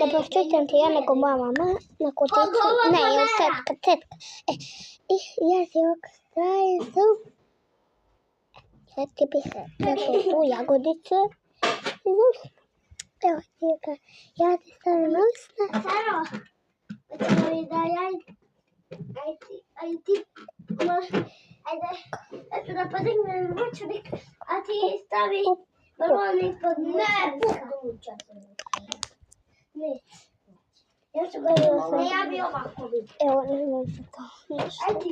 Ne poštujem ti ja nego moja mama na koticu. Ne, je cetka. I ja se okstajem tu. Cetke bi se tu jagodice. I znaš, evo tijeka, ja ti stavim usna. Saro, hoćemo li da ja aj ti možeš, ajde, eto da podignem ručnik, a ti stavi balon ispod mučnika. Ne. Ja ću ga ja bi ovako vidio. Evo, ne znam se to. Ajde ti.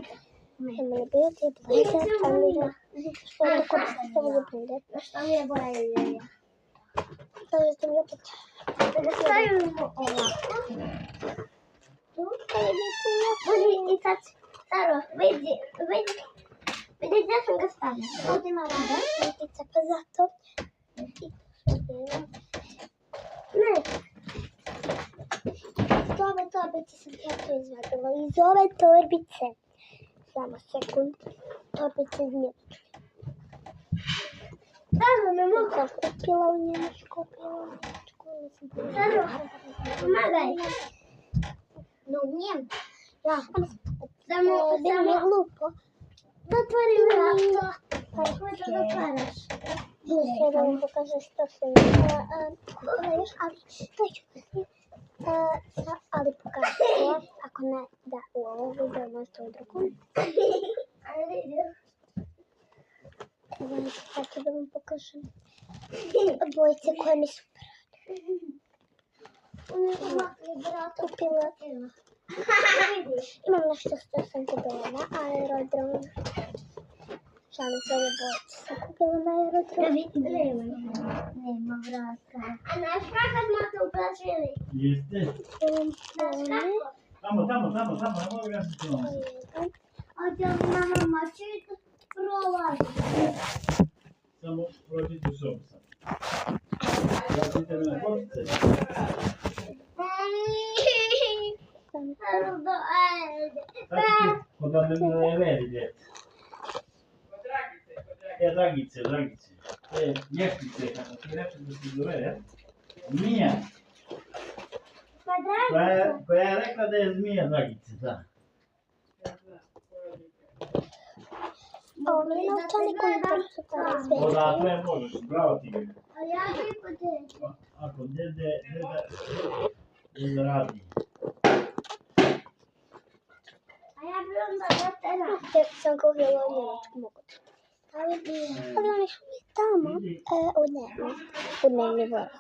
Nema li bio ti dvojte, ali da što je tako da se ovo bude. Na što mi je boja ideja? Stavio sam i opet. Da stavimo ovako. Tu. I sad, Saro, vidi gdje sam ga stavila. Ovdje ima rada, šutica, pa zato. Ne. Iz ove torbice sam ja to izvadila. Iz ove torbice. Samo sekund. Torbice iz Njemačke. Saro, ne mogu. Sam kupila u Njemačku. Saro, pomagaj. No, njem. Ja. Samo Bilo mi je glupo. zatvori vrata. Kako da zatvaraš? Sve da vam pokažem što sam kupila još, ali to ću ali pokažem. Ako ne, da u ovom videu možete u drugom. Ajde, idem. Sad ću da vam pokažem bojice koje mi super rade. Kupila. Imam nešto što sam kupila na aerodrom. Šalim se ove bojice. Sam kupila na aerodrom. Nema vrata. A naš kako smo to uplašili? Jeste? Naš kako? Tamo, ne mogu ja se to. Hoće li mama moći prolazi? Samo prođite u sobu sam. Vratite me na košce. Kod me veri, djece. Dragice. Lještice, kako ti reče da se zove, Zmija. Koja je rekla da je zmija Dragice, da. Ovo mi je novčani koji su tamo sve. Odatle možeš, bravo ti ga. A ja bi poteću. Ako dede radi. A ja bi onda dotera. Ja sam kupila u Njemačku mogu. Ali oni su mi tamo u dnevni boravak.